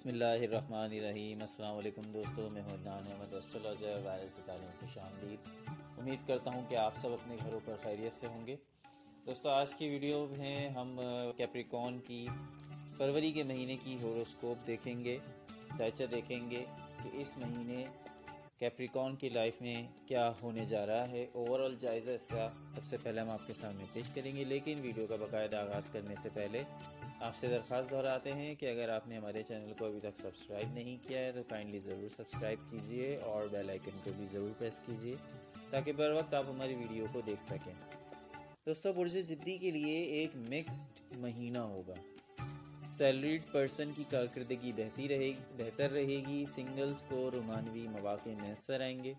بسم اللہ الرحمن الرحیم۔ السلام علیکم دوستو، میں ہوں عدنان احمد ایسٹرولوجر وائرل ستاروں میں خوش آمدید۔ امید کرتا ہوں کہ آپ سب اپنے گھروں پر خیریت سے ہوں گے۔ دوستو آج کی ویڈیو میں ہم کیپریکون کی فروری کے مہینے کی ہوروسکوپ دیکھیں گے، سیچر دیکھیں گے کہ اس مہینے کیپریکون کی لائف میں کیا ہونے جا رہا ہے۔ اوورآل جائزہ اس کا سب سے پہلے ہم آپ کے سامنے پیش کریں گے، لیکن ویڈیو کا باقاعدہ آغاز کرنے سے پہلے آپ سے درخواست دہراتے ہیں کہ اگر آپ نے ہمارے چینل کو ابھی تک سبسکرائب نہیں کیا ہے تو کائنڈلی ضرور سبسکرائب کیجئے اور بیل آئیکن کو بھی ضرور پریس کیجئے تاکہ بر وقت آپ ہماری ویڈیو کو دیکھ سکیں۔ دوستو برج جدی کے لیے ایک مکسڈ مہینہ ہوگا۔ سیلریڈ پرسن کی کارکردگی بہتر رہے گی، سنگلز کو رومانوی مواقع میسر آئیں گے،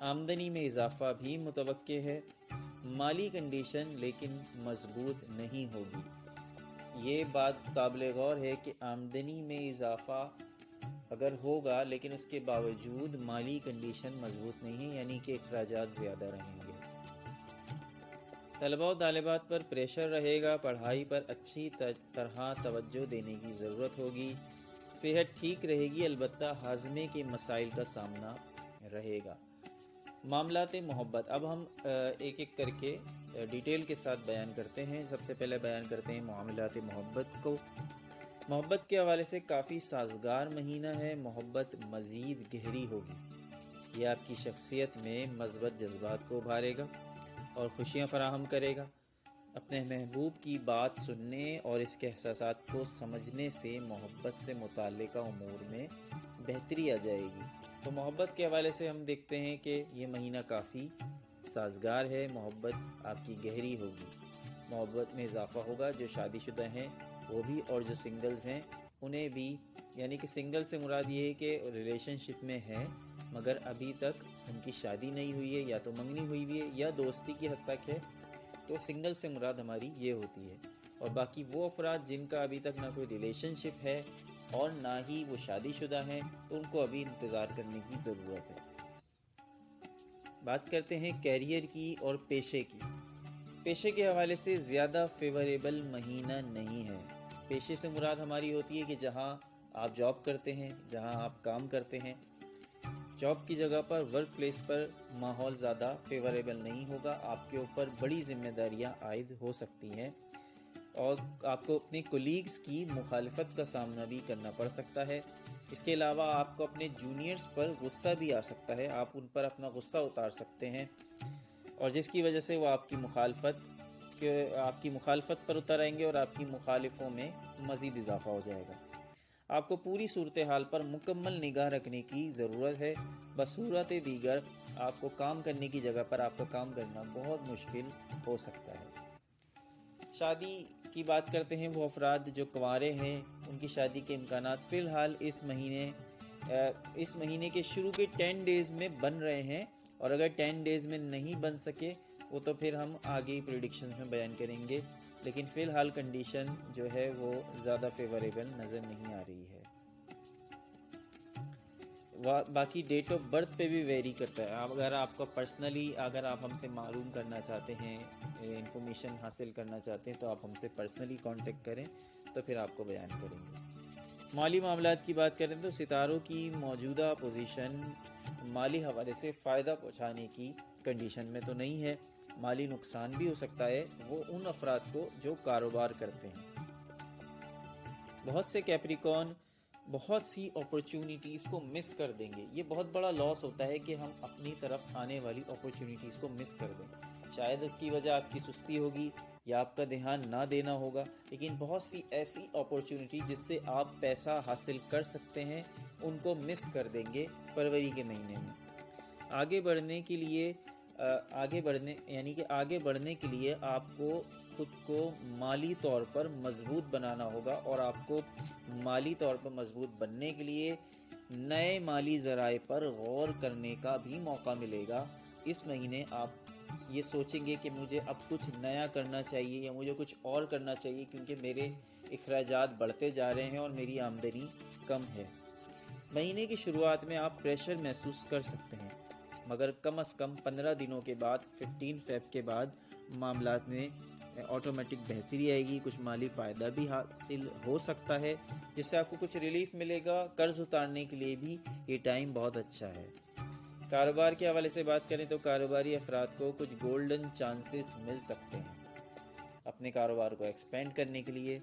آمدنی میں اضافہ بھی متوقع ہے، مالی کنڈیشن لیکن مضبوط نہیں ہوگی۔ یہ بات قابل غور ہے کہ آمدنی میں اضافہ اگر ہوگا لیکن اس کے باوجود مالی کنڈیشن مضبوط نہیں ہے، یعنی کہ اخراجات زیادہ رہیں گے۔ طلباء و طالبات پر پریشر رہے گا، پڑھائی پر اچھی طرح توجہ دینے کی ضرورت ہوگی، صحت ٹھیک رہے گی، البتہ ہاضمے کے مسائل کا سامنا رہے گا۔ معاملات محبت، اب ہم ایک ایک کر کے ڈیٹیل کے ساتھ بیان کرتے ہیں۔ سب سے پہلے بیان کرتے ہیں معاملات محبت کو۔ محبت کے حوالے سے کافی سازگار مہینہ ہے، محبت مزید گہری ہوگی، یہ آپ کی شخصیت میں مثبت جذبات کو ابھارے گا اور خوشیاں فراہم کرے گا۔ اپنے محبوب کی بات سننے اور اس کے احساسات کو سمجھنے سے محبت سے متعلقہ امور میں بہتری آ جائے گی۔ تو محبت کے حوالے سے ہم دیکھتے ہیں کہ یہ مہینہ کافی سازگار ہے، محبت آپ کی گہری ہوگی، محبت میں اضافہ ہوگا۔ جو شادی شدہ ہیں وہ بھی اور جو سنگلز ہیں انہیں بھی، یعنی کہ سنگل سے مراد یہ ہے کہ ریلیشن شپ میں ہیں مگر ابھی تک ان کی شادی نہیں ہوئی ہے، یا تو منگنی ہوئی ہوئی ہے یا دوستی کی حد تک ہے، تو سنگل سے مراد ہماری یہ ہوتی ہے۔ اور باقی وہ افراد جن کا ابھی تک نہ کوئی ریلیشن شپ ہے اور نہ ہی وہ شادی شدہ ہیں تو ان کو ابھی انتظار کرنے کی ضرورت ہے۔ بات کرتے ہیں کیریئر کی اور پیشے کی۔ پیشے کے حوالے سے زیادہ فیوریبل مہینہ نہیں ہے۔ پیشے سے مراد ہماری ہوتی ہے کہ جہاں آپ جاب کرتے ہیں، جہاں آپ کام کرتے ہیں، جاب کی جگہ پر، ورک پلیس پر ماحول زیادہ فیوریبل نہیں ہوگا، آپ کے اوپر بڑی ذمہ داریاں عائد ہو سکتی ہیں اور آپ کو اپنے کولیگز کی مخالفت کا سامنا بھی کرنا پڑ سکتا ہے۔ اس کے علاوہ آپ کو اپنے جونیئرز پر غصہ بھی آ سکتا ہے، آپ ان پر اپنا غصہ اتار سکتے ہیں اور جس کی وجہ سے وہ آپ کی مخالفت پر اتر آئیں گے اور آپ کی مخالفوں میں مزید اضافہ ہو جائے گا۔ آپ کو پوری صورتحال پر مکمل نگاہ رکھنے کی ضرورت ہے، بصورت دیگر آپ کو کام کرنے کی جگہ پر آپ کا کام کرنا بہت مشکل ہو سکتا ہے۔ شادی کی بات کرتے ہیں، وہ افراد جو کنوارے ہیں ان کی شادی کے امکانات فی الحال اس مہینے کے شروع کے 10 ڈیز میں بن رہے ہیں، اور اگر 10 ڈیز میں نہیں بن سکے وہ تو پھر ہم آگے پریڈکشنز میں بیان کریں گے، لیکن فی الحال کنڈیشن جو ہے وہ زیادہ فیوریبل نظر نہیں آ رہی ہے۔ باقی ڈیٹ آف برتھ پہ بھی ویری کرتا ہے، اگر آپ کو پرسنلی اگر آپ ہم سے معلوم کرنا چاہتے ہیں، انفارمیشن حاصل کرنا چاہتے ہیں تو آپ ہم سے پرسنلی کانٹیکٹ کریں تو پھر آپ کو بیان کریں گے۔ مالی معاملات کی بات کریں تو ستاروں کی موجودہ پوزیشن مالی حوالے سے فائدہ پہنچانے کی کنڈیشن میں تو نہیں ہے، مالی نقصان بھی ہو سکتا ہے وہ ان افراد کو جو کاروبار کرتے ہیں۔ بہت سے کیپریکون بہت سی اپرچونٹیز کو مس کر دیں گے، یہ بہت بڑا لاس ہوتا ہے کہ ہم اپنی طرف آنے والی اپرچونٹیز کو مس کر دیں۔ شاید اس کی وجہ آپ کی سستی ہوگی یا آپ کا دھیان نہ دینا ہوگا، لیکن بہت سی ایسی اپرچونٹی جس سے آپ پیسہ حاصل کر سکتے ہیں ان کو مس کر دیں گے فروری کے مہینے میں۔ آگے بڑھنے کے لیے آپ کو خود کو مالی طور پر مضبوط بنانا ہوگا، اور آپ کو مالی طور پر مضبوط بننے کے لیے نئے مالی ذرائع پر غور کرنے کا بھی موقع ملے گا۔ اس مہینے آپ یہ سوچیں گے کہ مجھے اب کچھ نیا کرنا چاہیے یا مجھے کچھ اور کرنا چاہیے کیونکہ میرے اخراجات بڑھتے جا رہے ہیں اور میری آمدنی کم ہے۔ مہینے کی شروعات میں آپ پریشر محسوس کر سکتے ہیں، مگر کم از کم 15 دنوں کے بعد 15 فیب کے بعد معاملات میں آٹومیٹک بہتری آئے گی، کچھ مالی فائدہ بھی حاصل ہو سکتا ہے، جس سے آپ کو کچھ ریلیف ملے گا۔ قرض اتارنے کے لیے بھی یہ ٹائم بہت اچھا ہے۔ کاروبار کے حوالے سے بات کریں تو کاروباری افراد کو کچھ گولڈن چانسز مل سکتے ہیں اپنے کاروبار کو ایکسپینڈ کرنے کے لیے۔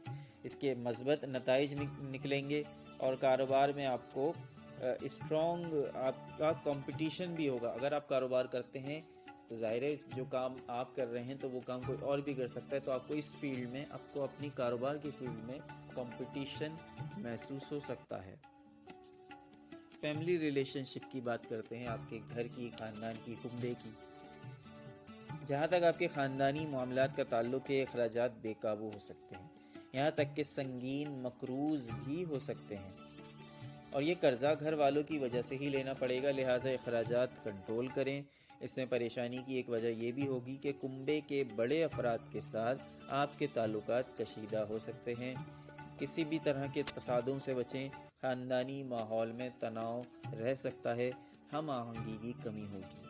اس کے مثبت نتائج نکلیں گے اور کاروبار میں آپ کو اسٹرانگ آپ کا کمپٹیشن بھی ہوگا۔ اگر آپ کاروبار کرتے ہیں تو ظاہر ہے جو کام آپ کر رہے ہیں تو وہ کام کوئی اور بھی کر سکتا ہے، تو آپ کو اس فیلڈ میں، آپ کو اپنی کاروبار کی فیلڈ میں کمپٹیشن محسوس ہو سکتا ہے۔ فیملی ریلیشن شپ کی بات کرتے ہیں، آپ کے گھر کی، خاندان کی، کنبے کی۔ جہاں تک آپ کے خاندانی معاملات کا تعلق ہے، اخراجات بے قابو ہو سکتے ہیں، یہاں تک کہ سنگین مقروض بھی ہو سکتے ہیں، اور یہ قرضہ گھر والوں کی وجہ سے ہی لینا پڑے گا، لہٰذا اخراجات کنٹرول کریں۔ اس میں پریشانی کی ایک وجہ یہ بھی ہوگی کہ کنبے کے بڑے افراد کے ساتھ آپ کے تعلقات کشیدہ ہو سکتے ہیں۔ کسی بھی طرح کے تصادم سے بچیں، خاندانی ماحول میں تناؤ رہ سکتا ہے، ہم آہنگی کی کمی ہوگی۔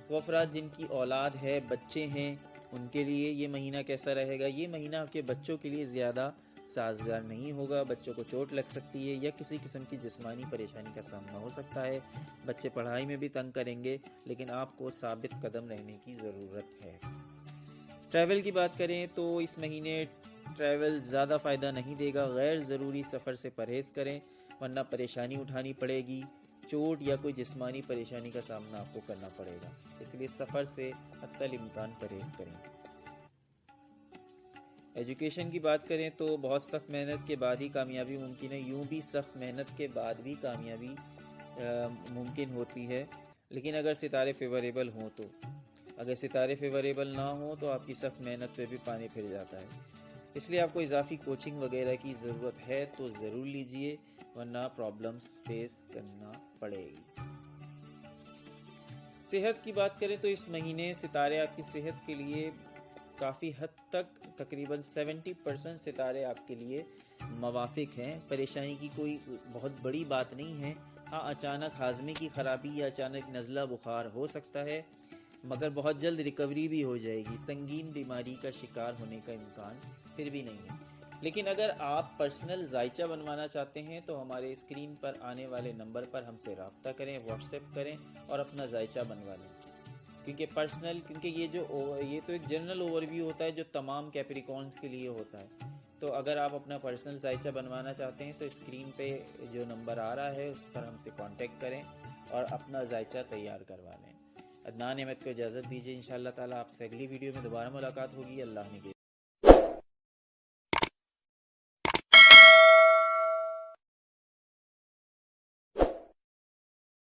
وہ افراد جن کی اولاد ہے، بچے ہیں، ان کے لیے یہ مہینہ کیسا رہے گا؟ یہ مہینہ آپ کے بچوں کے لیے زیادہ سازگار نہیں ہوگا، بچوں کو چوٹ لگ سکتی ہے یا کسی قسم کی جسمانی پریشانی کا سامنا ہو سکتا ہے، بچے پڑھائی میں بھی تنگ کریں گے، لیکن آپ کو ثابت قدم رہنے کی ضرورت ہے۔ ٹریول کی بات کریں تو اس مہینے ٹریول زیادہ فائدہ نہیں دے گا، غیر ضروری سفر سے پرہیز کریں ورنہ پریشانی اٹھانی پڑے گی، چوٹ یا کوئی جسمانی پریشانی کا سامنا آپ کو کرنا پڑے گا، اس لیے سفر سے حتی الامکان پرہیز کریں۔ ایجوکیشن کی بات کریں تو بہت سخت محنت کے بعد ہی کامیابی ممکن ہے، یوں بھی سخت محنت کے بعد بھی کامیابی ممکن ہوتی ہے، لیکن اگر ستارے فیوریبل ہوں تو۔ اگر ستارے فیوریبل نہ ہوں تو آپ کی سخت محنت پہ بھی پانی پھر جاتا ہے، اس لیے آپ کو اضافی کوچنگ وغیرہ کی ضرورت ہے تو ضرور لیجئے ورنہ پرابلمز فیس کرنا پڑے گی۔ صحت کی بات کریں تو اس مہینے ستارے آپ کی صحت کے لیے کافی حد تک تقریباً 70% ستارے آپ کے لیے موافق ہیں، پریشانی کی کوئی بہت بڑی بات نہیں ہے۔ ہاں اچانک ہاضمے کی خرابی یا اچانک نزلہ بخار ہو سکتا ہے، مگر بہت جلد ریکوری بھی ہو جائے گی، سنگین بیماری کا شکار ہونے کا امکان پھر بھی نہیں ہے۔ لیکن اگر آپ پرسنل ذائچہ بنوانا چاہتے ہیں تو ہمارے اسکرین پر آنے والے نمبر پر ہم سے رابطہ کریں، واٹس ایپ کریں اور اپنا ذائچہ بنوا لیں، کیونکہ یہ تو ایک جنرل اوور ویو ہوتا ہے جو تمام کیپریکونز کے لیے ہوتا ہے، تو اگر آپ اپنا پرسنل ذائچہ بنوانا چاہتے ہیں تو اسکرین پہ جو نمبر آ رہا ہے اس پر ہم سے کانٹیکٹ کریں اور اپنا ذائچہ تیار کروا لیں۔ عدنان احمد کو اجازت دیجیے، انشاءاللہ تعالیٰ آپ سے اگلی ویڈیو میں دوبارہ ملاقات ہوگی۔ اللہ نے